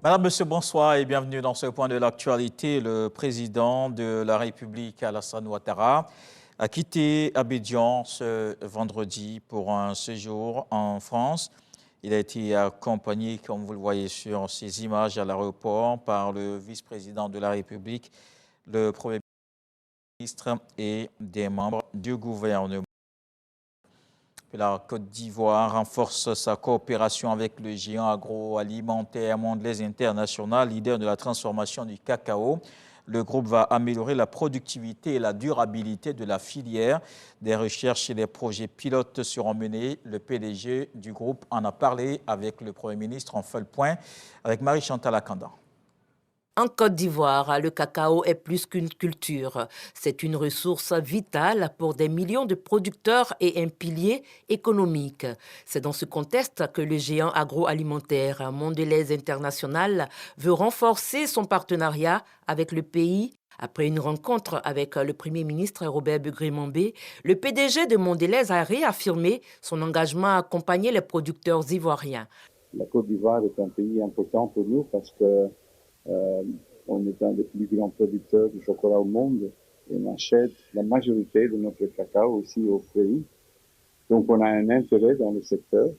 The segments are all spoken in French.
Madame, Monsieur, bonsoir et bienvenue dans ce point de l'actualité. Le président de la République, Alassane Ouattara, a quitté Abidjan ce vendredi pour un séjour en France. Il a été accompagné, comme vous le voyez sur ces images à l'aéroport, par le vice-président de la République, le Premier ministre et des membres du gouvernement. La Côte d'Ivoire renforce sa coopération avec le géant agroalimentaire Mondelez International, leader de la transformation du cacao. Le groupe va améliorer la productivité et la durabilité de la filière. Des recherches et des projets pilotes seront menés. Le PDG du groupe en a parlé avec le Premier ministre. On fait le point avec Marie-Chantal Akanda. En Côte d'Ivoire, le cacao est plus qu'une culture. C'est une ressource vitale pour des millions de producteurs et un pilier économique. C'est dans ce contexte que le géant agroalimentaire Mondelez International veut renforcer son partenariat avec le pays. Après une rencontre avec le Premier ministre Robert Begré-Mambé, le PDG de Mondelez a réaffirmé son engagement à accompagner les producteurs ivoiriens. La Côte d'Ivoire est un pays important pour nous parce que on est un des plus grands producteurs de chocolat au monde et on achète la majorité de notre cacao aussi au pays. Donc on a un intérêt dans le secteur.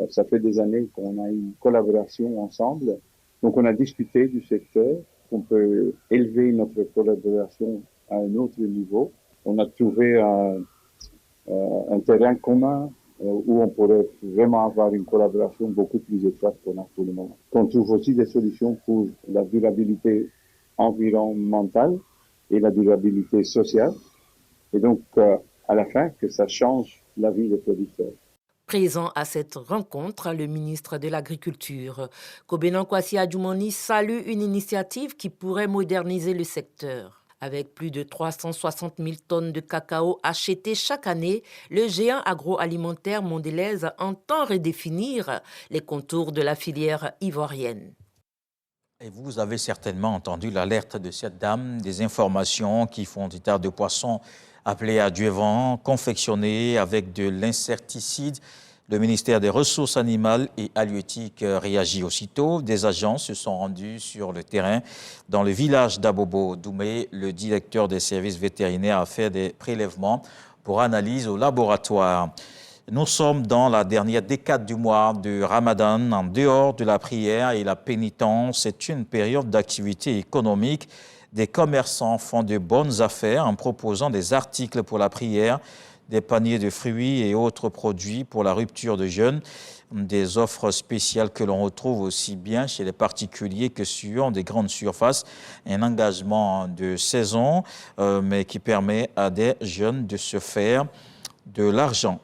Ça fait des années qu'on a une collaboration ensemble. Donc on a discuté du secteur, qu'on peut élever notre collaboration à un autre niveau. On a trouvé un terrain commun où on pourrait vraiment avoir une collaboration beaucoup plus étroite qu'on a pour le moment. On trouve aussi des solutions pour la durabilité environnementale et la durabilité sociale. Et donc, à la fin, que ça change la vie des producteurs. Présent à cette rencontre, le ministre de l'Agriculture, Kobenan Kwasi Adjoumani, salue une initiative qui pourrait moderniser le secteur. Avec plus de 360 000 tonnes de cacao achetées chaque année, le géant agroalimentaire Mondelez entend redéfinir les contours de la filière ivoirienne. Et vous avez certainement entendu l'alerte de cette dame, des informations qui font état de poissons appelés à Dieu vent, confectionnés avec de l'insecticide. Le ministère des Ressources animales et halieutiques réagit aussitôt. Des agents se sont rendus sur le terrain. Dans le village d'Abobo-Doumé, le directeur des services vétérinaires a fait des prélèvements pour analyse au laboratoire. Nous sommes dans la dernière décade du mois de Ramadan. En dehors de la prière et la pénitence, c'est une période d'activité économique. Des commerçants font de bonnes affaires en proposant des articles pour la prière, des paniers de fruits et autres produits pour la rupture de jeûne, des offres spéciales que l'on retrouve aussi bien chez les particuliers que sur des grandes surfaces, un engagement de saison, mais qui permet à des jeunes de se faire de l'argent.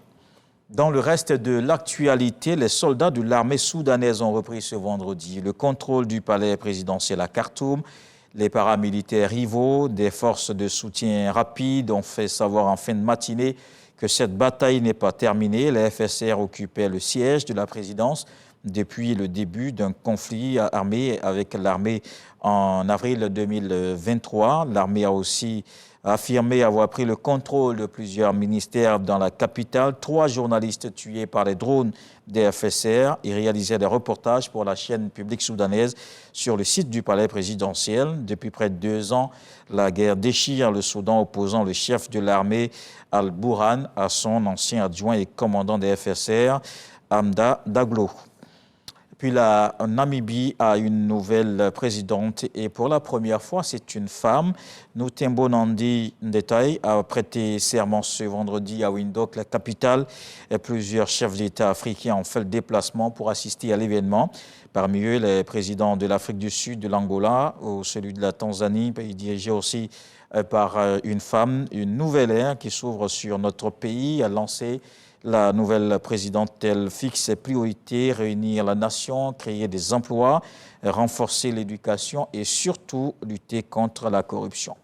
Dans le reste de l'actualité, les soldats de l'armée soudanaise ont repris ce vendredi le contrôle du palais présidentiel à Khartoum. Les paramilitaires rivaux des forces de soutien rapide ont fait savoir en fin de matinée que cette bataille n'est pas terminée. Les FSR occupaient le siège de la présidence depuis le début d'un conflit armé avec l'armée en avril 2023. L'armée a aussi affirmé avoir pris le contrôle de plusieurs ministères dans la capitale. 3 journalistes tués par les drones des FSR et réalisaient des reportages pour la chaîne publique soudanaise sur le site du palais présidentiel. Depuis près de 2 ans, la guerre déchire le Soudan, opposant le chef de l'armée Al-Burhan à son ancien adjoint et commandant des FSR, Hamda Daglo. Puis la Namibie a une nouvelle présidente et pour la première fois, c'est une femme. Nutembo Nandi Ndetaye a prêté serment ce vendredi à Windhoek, la capitale. Et plusieurs chefs d'État africains ont fait le déplacement pour assister à l'événement. Parmi eux, les présidents de l'Afrique du Sud, de l'Angola ou celui de la Tanzanie, pays dirigé aussi par une femme. Une nouvelle ère qui s'ouvre sur notre pays a lancé la nouvelle présidente, elle fixe ses priorités, réunir la nation, créer des emplois, renforcer l'éducation et surtout lutter contre la corruption.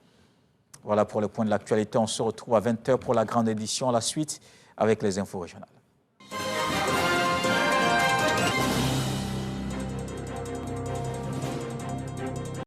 Voilà pour le point de l'actualité. On se retrouve à 20 h pour la grande édition. À la suite avec les infos régionales.